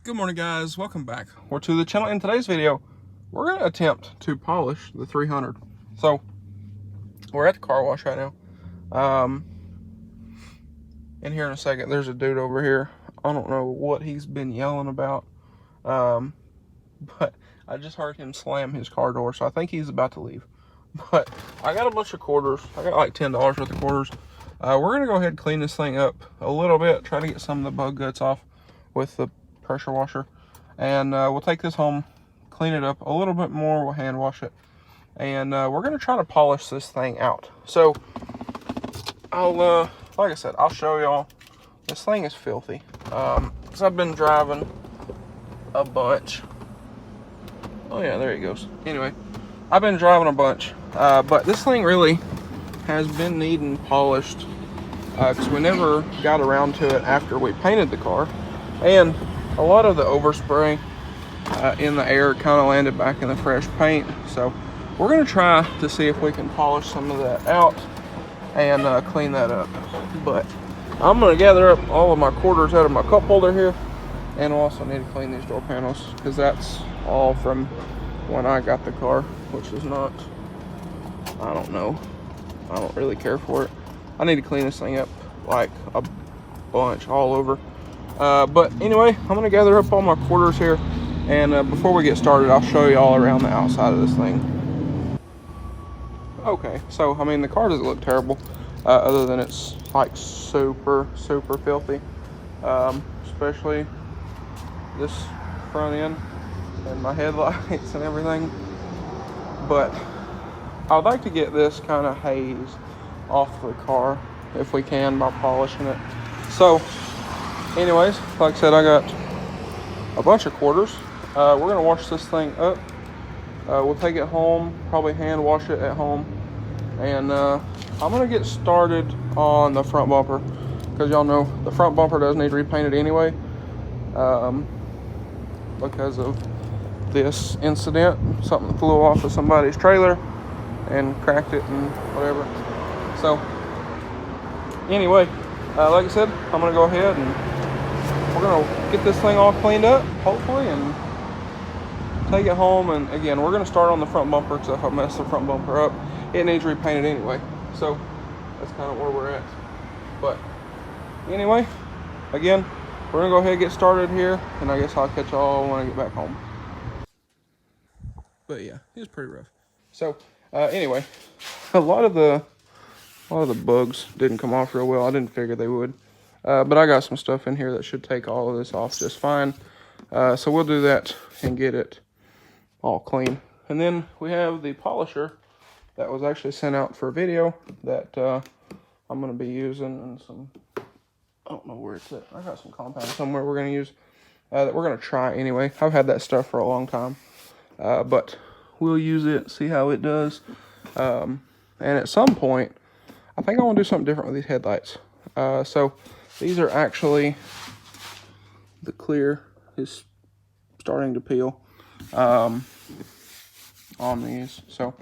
Good morning, guys. Welcome back to the channel. In today's video, we're going to attempt to polish the 300. So, we're at the car wash right now. In here in a second, there's a dude over here. I don't know what he's been yelling about, but I just heard him slam his car door, so I think he's about to leave. But I got a bunch of quarters. I got like $10 worth of quarters. We're going to go ahead and clean this thing up a little bit, try to get some of the bug guts off with the pressure washer, and we'll take this home, clean it up a little bit more, we'll hand wash it, and we're going to try to polish this thing out. So I'll like I said, I'll show y'all. This thing is filthy because I've been driving a bunch. Oh yeah, there he goes. Anyway, I've been driving a bunch, but this thing really has been needing polished because we never got around to it after we painted the car, and a lot of the overspray in the air kind of landed back in the fresh paint. So we're going to try to see if we can polish some of that out and clean that up. But I'm going to gather up all of my quarters out of my cup holder here, and we'll also need to clean these door panels because that's all from when I got the car, which is not, I don't know, I don't really care for it. I need to clean this thing up like a bunch all over. But anyway, I'm going to gather up all my quarters here, and before we get started, I'll show you all around the outside of this thing. Okay, so, I mean, the car doesn't look terrible, other than it's, like, super filthy, especially this front end and my headlights and everything. But I'd like to get this kind of haze off the car, if we can, by polishing it. So anyways, like I said, I got a bunch of quarters. We're going to wash this thing up. We'll take it home, probably hand wash it at home. And I'm going to get started on the front bumper, because y'all know the front bumper does need repainted anyway, because of this incident. Something flew off of somebody's trailer and cracked it and whatever. So anyway, like I said, I'm going to go ahead and we're going to get this thing all cleaned up, hopefully, and take it home. And again, we're going to start on the front bumper, because if I mess the front bumper up, it needs repainted anyway. So that's kind of where we're at. But anyway, again, we're going to go ahead and get started here, and I guess I'll catch y'all when I get back home. But yeah, it's pretty rough. So anyway, a lot of the bugs didn't come off real well. I didn't figure they would. But I got some stuff in here that should take all of this off just fine. So we'll do that and get it all clean. And then we have the polisher that was actually sent out for a video that I'm going to be using, and some, I don't know where it's at. I got some compound somewhere we're going to use that we're going to try anyway. I've had that stuff for a long time, but we'll use it, see how it does. And at some point, I think I want to do something different with these headlights. So these are actually, the clear is starting to peel on these. So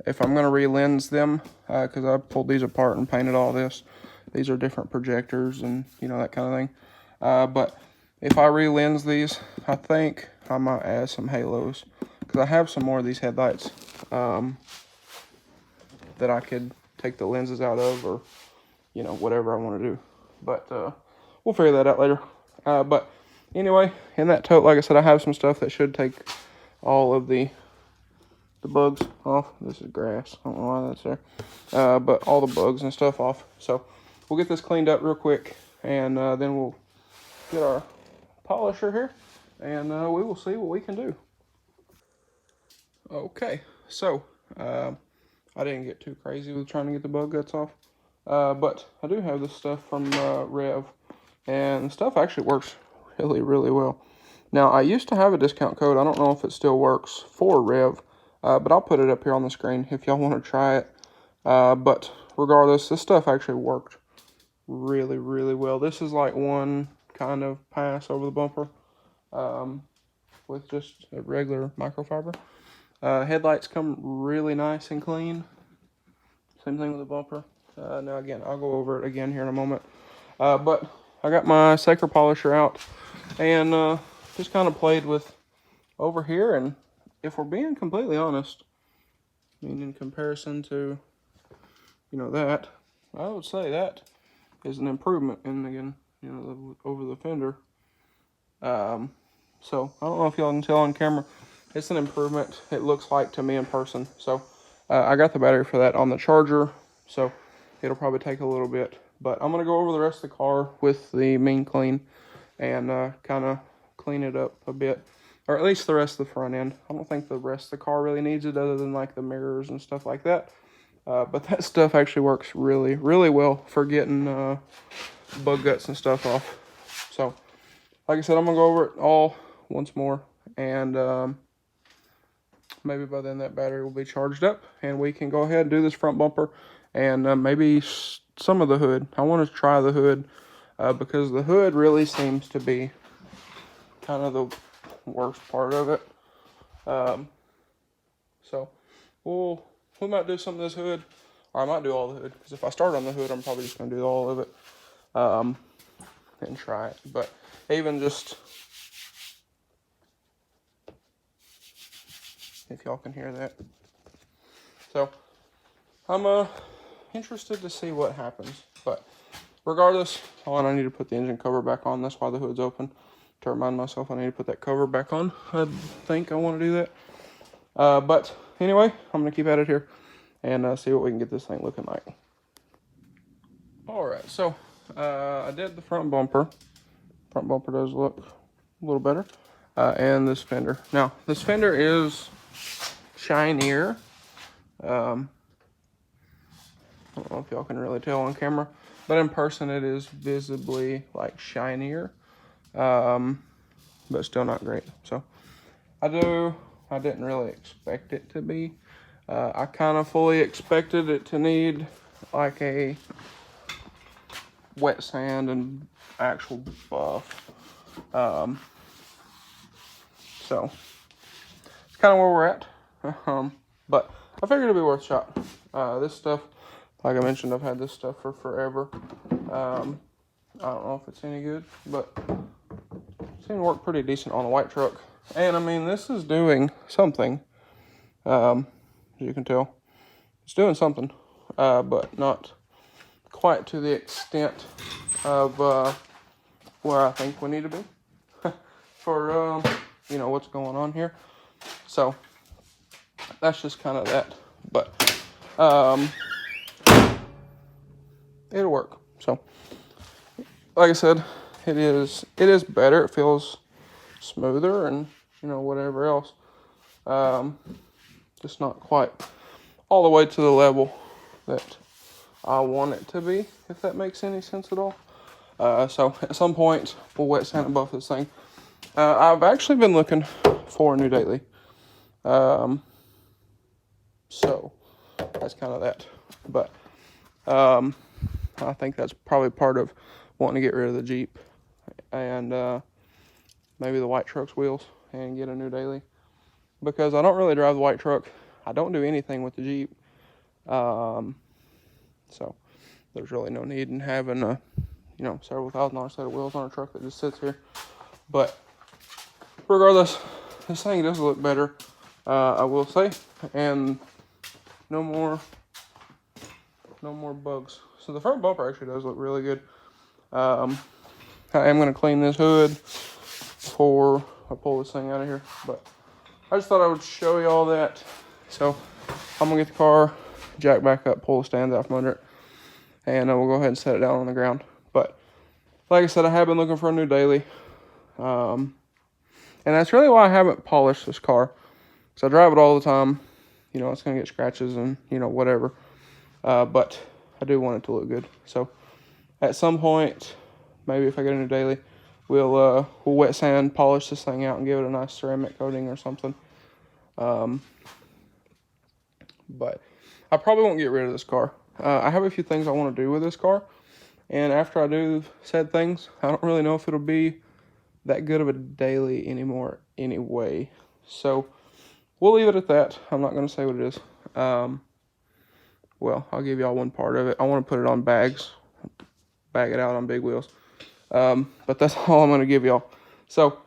if I'm going to re-lens them, because I pulled these apart and painted all this, these are different projectors and, you know, that kind of thing. But if I re-lens these, I think I might add some halos, because I have some more of these headlights that I could take the lenses out of, or, you know, whatever I want to do. But we'll figure that out later. But anyway, in that tote, like I said, I have some stuff that should take all of the bugs off. This is grass. I don't know why that's there. But all the bugs and stuff off. So we'll get this cleaned up real quick, and then we'll get our polisher here, and we will see what we can do. Okay, so I didn't get too crazy with trying to get the bug guts off. But I do have this stuff from Rev, and the stuff actually works really well. Now, I used to have a discount code. I don't know if it still works for Rev, but I'll put it up here on the screen if y'all want to try it. But regardless, this stuff actually worked really well. This is like one kind of pass over the bumper with just a regular microfiber. Headlights come really nice and clean. Same thing with the bumper. Now again, I'll go over it again here in a moment. But I got my Sacre polisher out, and just kind of played with over here, and if we're being completely honest, I mean, in comparison to, you know, that, I would say that is an improvement in, again, you know, over the fender. So I don't know if y'all can tell on camera, it's an improvement, it looks like to me in person. So I got the battery for that on the charger, so it'll probably take a little bit, but I'm gonna go over the rest of the car with the mean clean and kind of clean it up a bit, or at least the rest of the front end. I don't think the rest of the car really needs it, other than like the mirrors and stuff like that. But that stuff actually works really, really well for getting bug guts and stuff off. So, like I said, I'm going to go over it all once more. And maybe by then that battery will be charged up. And we can go ahead and do this front bumper. And maybe some of the hood. I want to try the hood. Because the hood really seems to be kind of the worst part of it. So, we might do some of this hood, or I might do all the hood, because if I start on the hood, I'm probably just going to do all of it, and try it. But even just, if y'all can hear that. So, I'm interested to see what happens, but regardless, I need to put the engine cover back on. That's why the hood's open, to remind myself I need to put that cover back on. I think I want to do that. But anyway, I'm going to keep at it here and see what we can get this thing looking like. Alright, so I did the front bumper. Front bumper does look a little better. And this fender. Now, this fender is shinier. I don't know if y'all can really tell on camera, but in person it is visibly like shinier. But still not great. So I didn't really expect it to be. I kind of fully expected it to need like a wet sand and actual buff. So it's kind of where we're at. But I figured it'd be worth a shot. This stuff, like I mentioned, I've had this stuff for forever. I don't know if it's any good, but it seemed to work pretty decent on a white truck. And I mean, this is doing something, as you can tell. It's doing something, but not quite to the extent of where I think we need to be for, you know, what's going on here. So, that's just kind of that. But, it'll work. So, like I said, it is better. It feels smoother and, you know, whatever else. Just not quite all the way to the level that I want it to be, if that makes any sense at all. So at some point we'll wet sand and buff this thing. I've actually been looking for a new daily. So that's kind of that. But I think that's probably part of wanting to get rid of the Jeep and maybe the white truck's wheels and get a new daily, because I don't really drive the white truck. I don't do anything with the Jeep, so there's really no need in having a, you know, several $1,000 set of wheels on a truck that just sits here. But regardless, this thing does look better, I will say, and no more bugs. So the front bumper actually does look really good. I am going to clean this hood before I pull this thing out of here, but I just thought I would show you all that. So I'm going to get the car, jack back up, pull the stands out from under it, and we'll go ahead and set it down on the ground. But like I said, I have been looking for a new daily, and that's really why I haven't polished this car, because I drive it all the time. You know, it's going to get scratches and, you know, whatever, but I do want it to look good. So at some point, maybe if I get a new daily, we'll wet sand, polish this thing out, and give it a nice ceramic coating or something. But I probably won't get rid of this car. I have a few things I want to do with this car, and after I do said things, I don't really know if it'll be that good of a daily anymore anyway. So we'll leave it at that. I'm not going to say what it is. Well, I'll give y'all one part of it. I want to put it on bags, bag it out on big wheels. But that's all I'm going to give y'all. So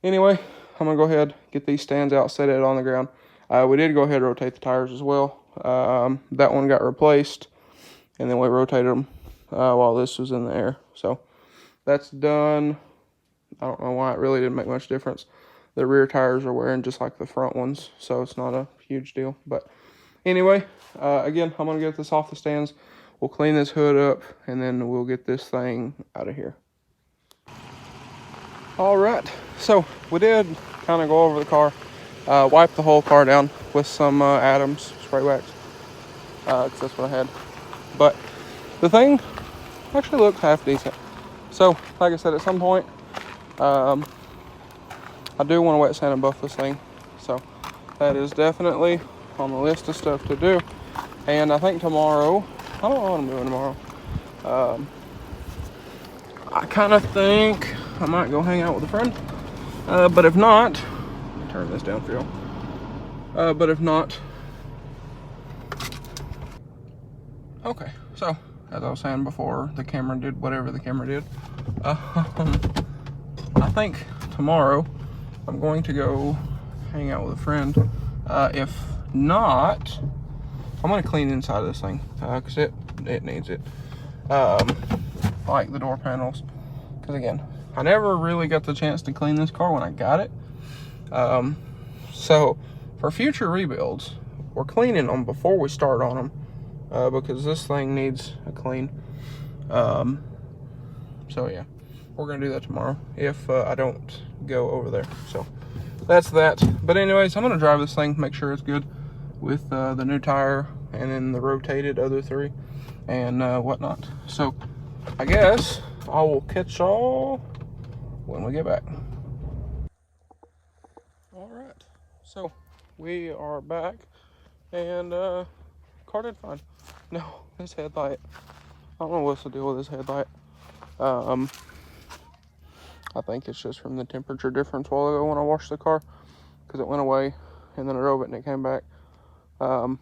Anyway, I'm going to go ahead, get these stands out, set it on the ground. We did go ahead and rotate the tires as well. That one got replaced, and then we rotated them while this was in the air. So that's done. I don't know why it really didn't make much difference. The rear tires are wearing just like the front ones, so it's not a huge deal. But anyway, again, I'm going to get this off the stands. We'll clean this hood up, and then we'll get this thing out of here. All right, so we did kind of go over the car, wipe the whole car down with some Adams spray wax, because that's what I had. But the thing actually looked half decent. So, like I said, at some point, I do want to wet sand and buff this thing. So, that is definitely on the list of stuff to do. And I think tomorrow, I don't know what I'm doing tomorrow. I kind of think I might go hang out with a friend. But if not, let me turn this down for y'all. But if not, okay, so as I was saying before, the camera did whatever the camera did. I think tomorrow I'm going to go hang out with a friend. If not, I'm going to clean inside of this thing because it needs it. Like the door panels, because again, I never really got the chance to clean this car when I got it. So for future rebuilds, we're cleaning them before we start on them, because this thing needs a clean. So yeah, we're gonna do that tomorrow if I don't go over there. So that's that. But anyways, I'm gonna drive this thing, make sure it's good with the new tire and then the rotated other three and whatnot. So I guess I will catch y'all when we get back. All right, so we are back, and car did fine. No, this headlight, I don't know what's the deal with this headlight. I think it's just from the temperature difference a while ago when I washed the car, because it went away and then I drove it and it came back. So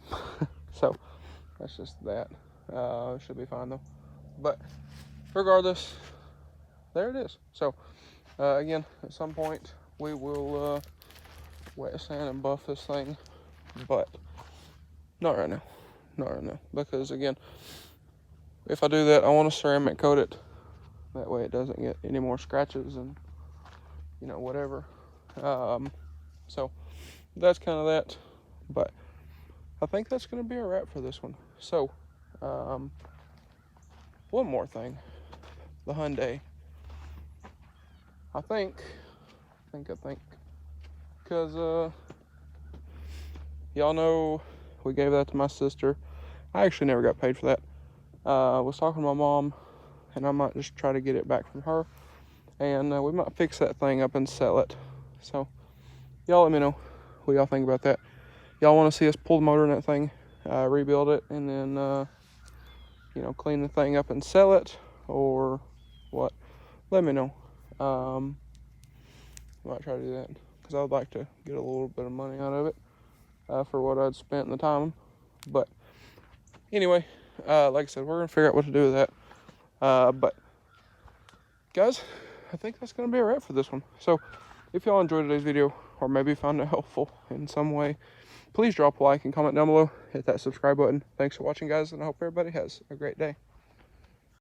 that's just that. It should be fine though. But regardless, there it is. So again, at some point we will wet sand and buff this thing, but not right now. Not right now, because again, if I do that, I want to ceramic coat it. That way it doesn't get any more scratches and, you know, whatever. So that's kind of that. But I think that's going to be a wrap for this one. So, one more thing. The Hyundai. I think. Because, y'all know we gave that to my sister. I actually never got paid for that. I was talking to my mom, and I might just try to get it back from her. And we might fix that thing up and sell it. So, y'all let me know what y'all think about that. Y'all want to see us pull the motor in that thing, rebuild it, and then, you know, clean the thing up and sell it, or what? Let me know. I might try to do that, because I would like to get a little bit of money out of it for what I'd spent in the time. But anyway, like I said, we're going to figure out what to do with that. But guys, I think that's going to be a wrap for this one. So if y'all enjoyed today's video, or maybe found it helpful in some way, please drop a like and comment down below. Hit that subscribe button. Thanks for watching, guys, and I hope everybody has a great day.